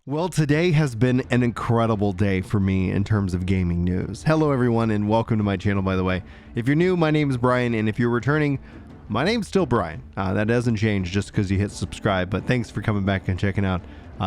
Well, today has been an incredible day for me in terms of gaming news. Hello everyone and welcome to my channel, by the way. If you're new, my name is Brian, and if you're returning, my name's still Brian. That doesn't change just because you hit subscribe, but thanks for coming back and checking out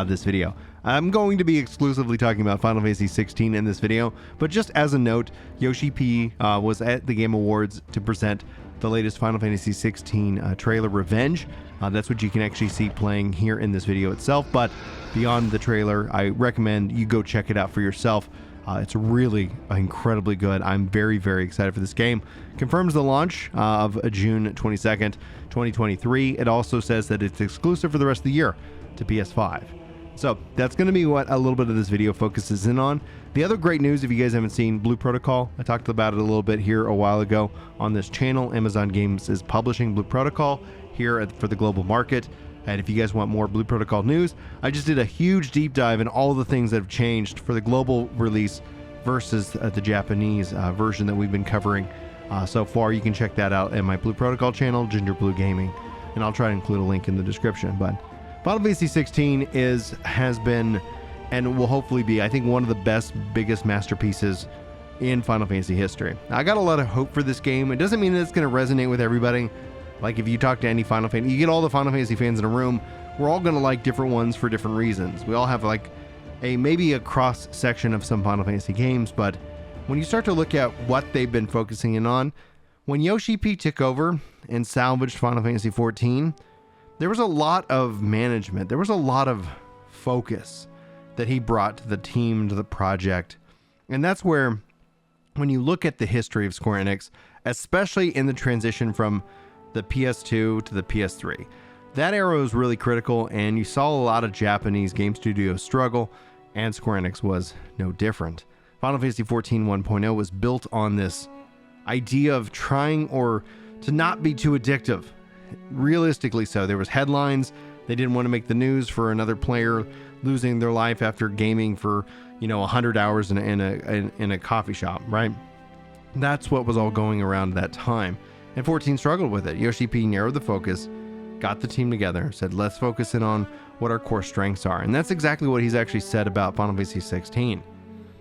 this video. I'm going to be exclusively talking about Final Fantasy 16 in this video, but just as a note, Yoshi P was at the Game Awards to present the latest Final Fantasy 16 trailer, Revenge. That's what you can actually see playing here in this video itself, but beyond the trailer, I recommend you go check it out for yourself. It's really incredibly good. I'm very, very excited for this game. Confirms the launch of June 22nd, 2023. It also says that it's exclusive for the rest of the year to PS5. So that's going to be what a little bit of this video focuses in on. The other great news, if you guys haven't seen Blue Protocol, I talked about it a little bit here a while ago on this channel. Amazon Games is publishing Blue Protocol here for the global market. And if you guys want more Blue Protocol news, I just did a huge deep dive in all the things that have changed for the global release versus the Japanese version that we've been covering so far. You can check that out at my Blue Protocol channel, Ginger Blue Gaming, and I'll try to include a link in the description. But Final Fantasy 16 has been and will hopefully be, I think, one of the best, biggest masterpieces in Final Fantasy history. I got a lot of hope for this game. It doesn't mean that it's going to resonate with everybody. Like if you talk to any Final Fantasy, you get all the Final Fantasy fans in a room, we're all going to like different ones for different reasons. We all have like maybe a cross section of some Final Fantasy games, but when you start to look at what they've been focusing in on, when Yoshi P took over and salvaged Final Fantasy 14, there was a lot of management. There was a lot of focus that he brought to the team, to the project. And that's where, when you look at the history of Square Enix, especially in the transition from the PS2 to the PS3, that era was really critical, and you saw a lot of Japanese game studios struggle, and Square Enix was no different. Final Fantasy 14 1.0 was built on this idea of trying to not be too addictive. Realistically so. There was headlines. They didn't want to make the news for another player losing their life after gaming for 100 hours in a coffee shop, right? That's what was all going around at that time. And 14 struggled with it. Yoshi P narrowed the focus, got the team together, said, let's focus in on what our core strengths are. And that's exactly what he's actually said about Final Fantasy 16.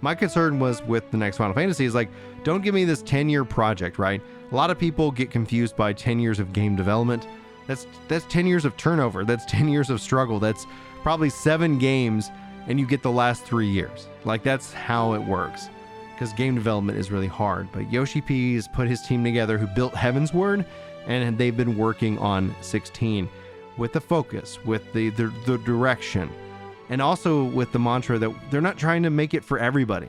My concern was with the next Final Fantasy is like, don't give me this 10-year project, right? A lot of people get confused by 10 years of game development. That's 10 years of turnover. That's 10 years of struggle. That's probably 7 games and you get the last 3 years. Like, that's how it works, because game development is really hard. But Yoshi P has put his team together who built Heavensward, and they've been working on 16 with the focus, with the direction, and also with the mantra that they're not trying to make it for everybody.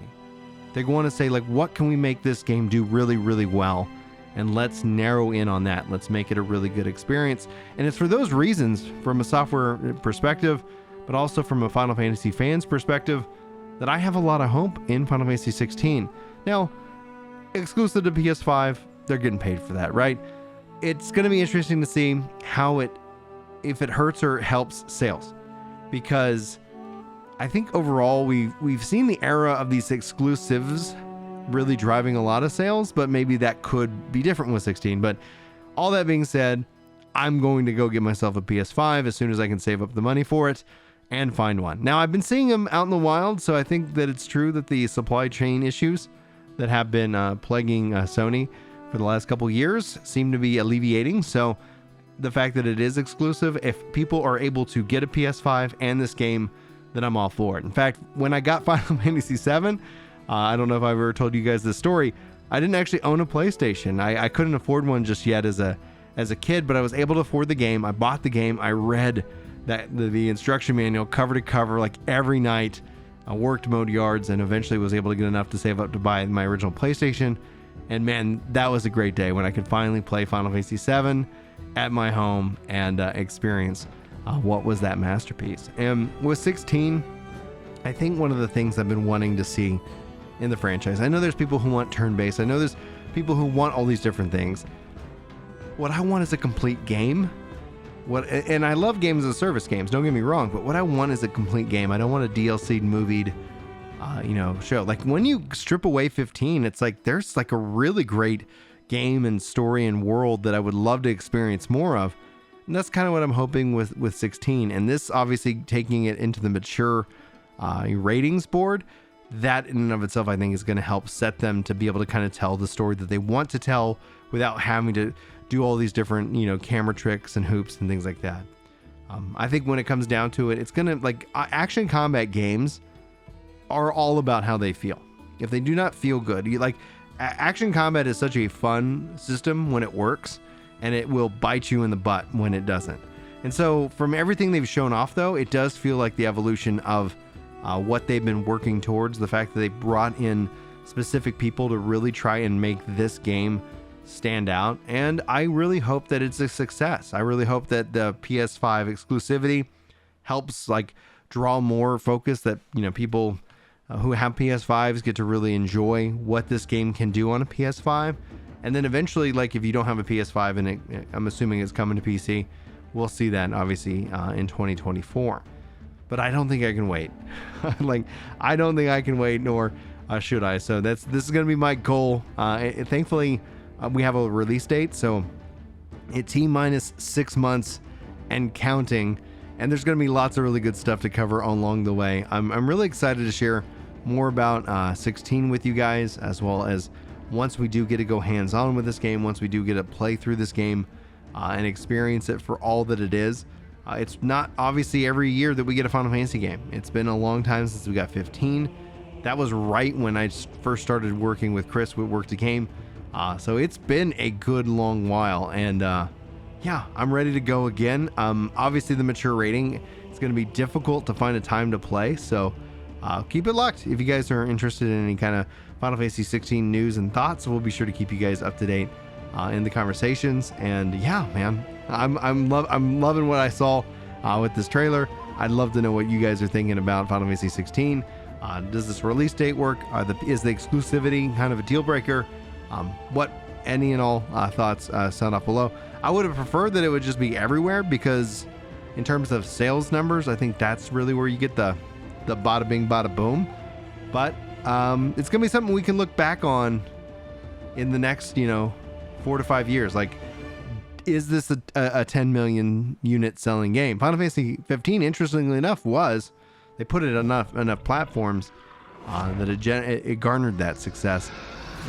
They want to say, like, what can we make this game do really, really well? And let's narrow in on that. Let's make it a really good experience. And it's for those reasons, from a software perspective, but also from a Final Fantasy fan's perspective, that I have a lot of hope in Final Fantasy 16. Now, exclusive to PS5, they're getting paid for that, right? It's going to be interesting to see how if it hurts or helps sales, because I think overall we've seen the era of these exclusives really driving a lot of sales, but maybe that could be different with 16. But all that being said, I'm going to go get myself a PS5 as soon as I can save up the money for it and find one. Now, I've been seeing them out in the wild, so I think that it's true that the supply chain issues that have been plaguing Sony for the last couple years seem to be alleviating. So the fact that it is exclusive, if people are able to get a PS5 and this game, then I'm all for it. In fact, when I got Final Fantasy 7, I don't know if I've ever told you guys this story, I didn't actually own a PlayStation. I couldn't afford one just yet as a kid, but I was able to afford the game. I bought the game. I read the instruction manual cover to cover, like, every night. I worked mowed yards and eventually was able to get enough to save up to buy my original PlayStation. And man, that was a great day when I could finally play Final Fantasy 7 at my home and experience what was that masterpiece. And with 16, I think one of the things I've been wanting to see in the franchise, I know there's people who want turn-based, I know there's people who want all these different things. What I want is a complete game. And I love games as a service games, don't get me wrong, but what I want is a complete game. I don't want a DLC'd, movied, show. Like, when you strip away 15, it's like there's like a really great game and story and world that I would love to experience more of. And that's kind of what I'm hoping with 16. And this obviously taking it into the mature ratings board, that in and of itself, I think, is going to help set them to be able to kind of tell the story that they want to tell without having to do all these different, camera tricks and hoops and things like that. I think when it comes down to it, it's going to, like, action combat games are all about how they feel. If they do not feel good, action combat is such a fun system when it works, and it will bite you in the butt when it doesn't. And so from everything they've shown off, though, it does feel like the evolution of what they've been working towards, the fact that they brought in specific people to really try and make this game stand out. And I really hope that it's a success. I really hope that the PS5 exclusivity helps draw more focus, that people who have PS5s get to really enjoy what this game can do on a PS5. And then eventually, if you don't have a PS5 and I'm assuming it's coming to PC, we'll see that obviously in 2024. But I don't think I can wait. I don't think I can wait, nor should I. So this is going to be my goal. Thankfully, we have a release date, so it's T-minus 6 months and counting. And there's going to be lots of really good stuff to cover along the way. I'm really excited to share more about 16 with you guys, as well as once we do get to go hands-on with this game, once we do get to play through this game and experience it for all that it is. It's not obviously every year that we get a Final Fantasy game. It's been a long time since we got 15. That was right when I first started working with Chris with Work to Game. So it's been a good long while, and yeah, I'm ready to go again. Obviously the mature rating, it's going to be difficult to find a time to play, so keep it locked. If you guys are interested in any kind of Final Fantasy 16 news and thoughts, we'll be sure to keep you guys up to date in the conversations. And yeah, man, I'm loving what I saw with this trailer. I'd love to know what you guys are thinking about Final Fantasy 16. Does this release date work? Is the exclusivity kind of a deal breaker? What any and all thoughts sound off below. I would have preferred that it would just be everywhere, because in terms of sales numbers, I think that's really where you get the bada bing bada boom. But it's gonna be something we can look back on in the next 4 to 5 years. Is this a 10 million unit selling game? Final Fantasy 15, interestingly enough, was. They put it on enough platforms that it garnered that success.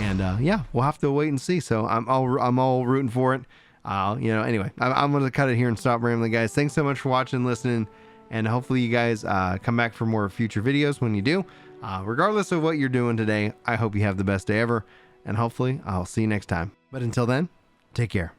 And yeah, we'll have to wait and see. So I'm all rooting for it. Anyway, I'm gonna cut it here and stop rambling, guys. Thanks so much for watching, listening, and hopefully you guys come back for more future videos when you do. Regardless of what you're doing today, I hope you have the best day ever, and hopefully I'll see you next time. But until then, take care.